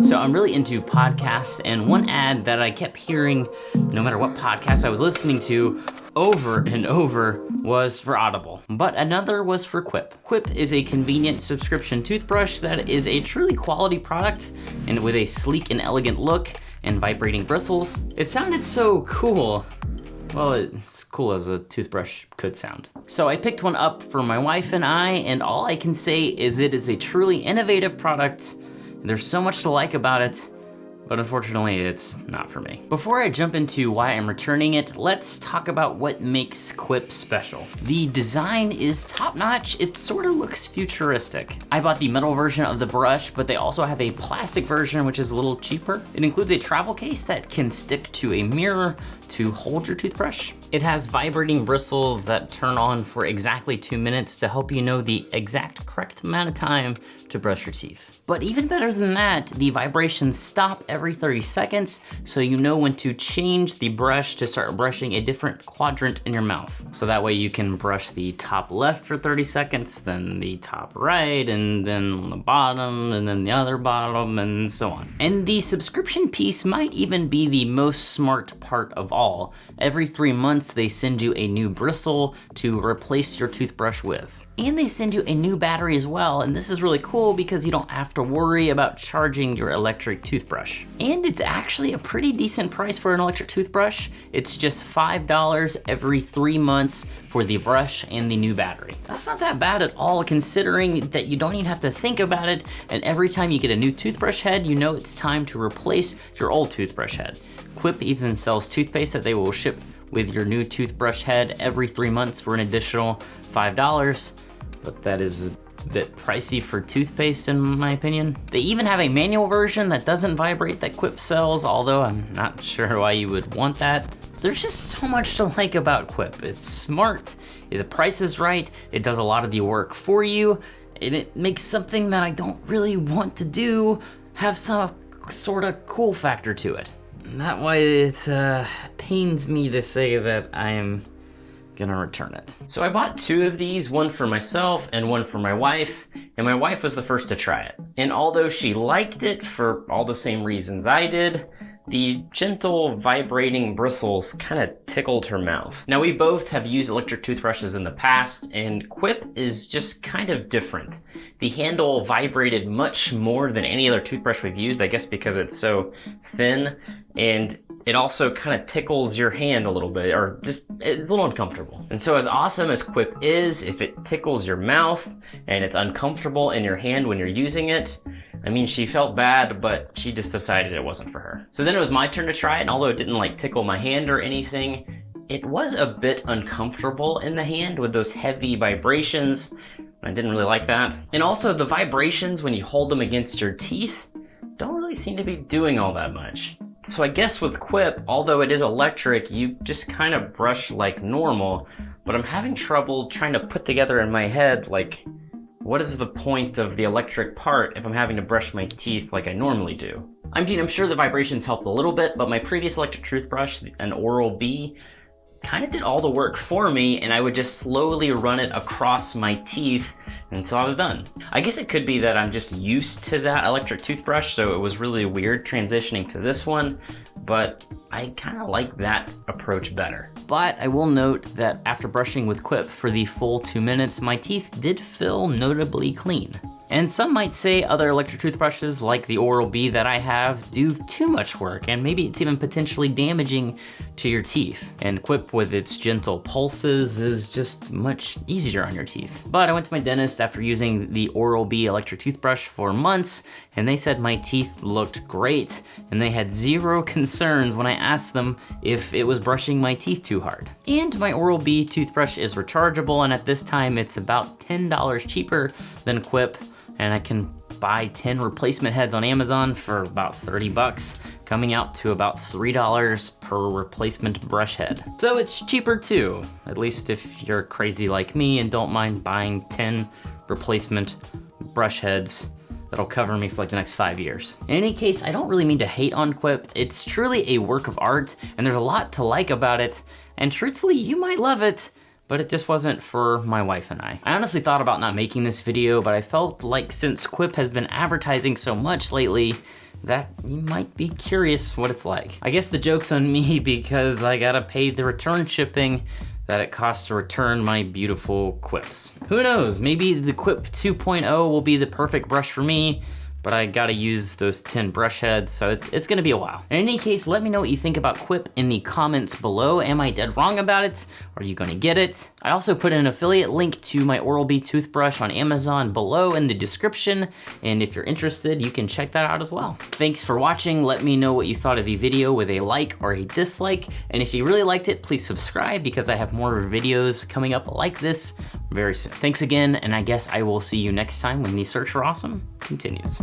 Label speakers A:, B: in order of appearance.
A: So I'm really into podcasts, and one ad that I kept hearing no matter what podcast I was listening to over and over was for Audible, but another was for Quip. Quip is a convenient subscription toothbrush that is a truly quality product, and with a sleek and elegant look and vibrating bristles. It sounded so cool. Well, it's cool as a toothbrush could sound. So I picked one up for my wife and I, and all I can say is it is a truly innovative product. There's so much to like about it, but unfortunately it's not for me. Before I jump into why I'm returning it, let's talk about what makes Quip special. The design is top-notch. It sort of looks futuristic. I bought the metal version of the brush, but they also have a plastic version, which is a little cheaper. It includes a travel case that can stick to a mirror to hold your toothbrush. It has vibrating bristles that turn on for exactly 2 minutes to help you know the exact correct amount of time to brush your teeth. But even better than that, the vibrations stop every 30 seconds, so you know when to change the brush to start brushing a different quadrant in your mouth. So that way you can brush the top left for 30 seconds, then the top right, and then the bottom, and then the other bottom, and so on. And the subscription piece might even be the most smart part of all. Every 3 months, they send you a new bristle to replace your toothbrush with. And they send you a new battery as well, and this is really cool because you don't have to worry about charging your electric toothbrush. And it's actually a pretty decent price for an electric toothbrush. It's just $5 every 3 months for the brush and the new battery. That's not that bad at all, considering that you don't even have to think about it, and every time you get a new toothbrush head, you know it's time to replace your old toothbrush head. Quip even sells toothpaste that they will ship with your new toothbrush head every 3 months for an additional $5, but that is a bit pricey for toothpaste in my opinion. They even have a manual version that doesn't vibrate that Quip sells, although I'm not sure why you would want that. There's just so much to like about Quip. It's smart, the price is right, it does a lot of the work for you, and it makes something that I don't really want to do have some sort of cool factor to it. And that way it pains me to say that I am gonna return it. So I bought 2 of these, one for myself and one for my wife, and my wife was the first to try it. And although she liked it for all the same reasons I did, the gentle vibrating bristles kind of tickled her mouth. Now we both have used electric toothbrushes in the past, and Quip is just kind of different. The handle vibrated much more than any other toothbrush we've used, I guess because it's so thin, and it also kind of tickles your hand a little bit, or just it's a little uncomfortable. And so as awesome as Quip is, if it tickles your mouth and it's uncomfortable in your hand when you're using it, I mean, she felt bad, but she just decided it wasn't for her. So then it was my turn to try it, and although it didn't like tickle my hand or anything, it was a bit uncomfortable in the hand with those heavy vibrations. I didn't really like that. And also the vibrations when you hold them against your teeth don't really seem to be doing all that much. So I guess with Quip, although it is electric, you just kind of brush like normal, but I'm having trouble trying to put together in my head, like, what is the point of the electric part if I'm having to brush my teeth like I normally do? I'm sure the vibrations helped a little bit, but my previous electric toothbrush, an Oral-B, kind of did all the work for me, and I would just slowly run it across my teeth until I was done. I guess it could be that I'm just used to that electric toothbrush, so it was really weird transitioning to this one, but I kind of like that approach better. But I will note that after brushing with Quip for the full 2 minutes, my teeth did feel notably clean. And some might say other electric toothbrushes like the Oral-B that I have do too much work, and maybe it's even potentially damaging to your teeth. And Quip with its gentle pulses is just much easier on your teeth. But I went to my dentist after using the Oral-B electric toothbrush for months, and they said my teeth looked great, and they had zero concerns when I asked them if it was brushing my teeth too hard. And my Oral-B toothbrush is rechargeable, and at this time it's about $10 cheaper than Quip, and I can buy 10 replacement heads on Amazon for about 30 bucks, coming out to about $3 per replacement brush head. So it's cheaper too, at least if you're crazy like me and don't mind buying 10 replacement brush heads that'll cover me for like the next 5 years. In any case, I don't really mean to hate on Quip. It's truly a work of art, and there's a lot to like about it, and truthfully, you might love it, but it just wasn't for my wife and I. I honestly thought about not making this video, but I felt like since Quip has been advertising so much lately, that you might be curious what it's like. I guess the joke's on me because I gotta pay the return shipping that it costs to return my beautiful Quips. Who knows, maybe the Quip 2.0 will be the perfect brush for me, but I gotta use those 10 brush heads, so it's gonna be a while. In any case, let me know what you think about Quip in the comments below. Am I dead wrong about it? Are you gonna get it? I also put an affiliate link to my Oral-B toothbrush on Amazon below in the description, and if you're interested, you can check that out as well. Thanks for watching. Let me know what you thought of the video with a like or a dislike, and if you really liked it, please subscribe because I have more videos coming up like this very soon. Thanks again, and I guess I will see you next time when the search for awesome continues.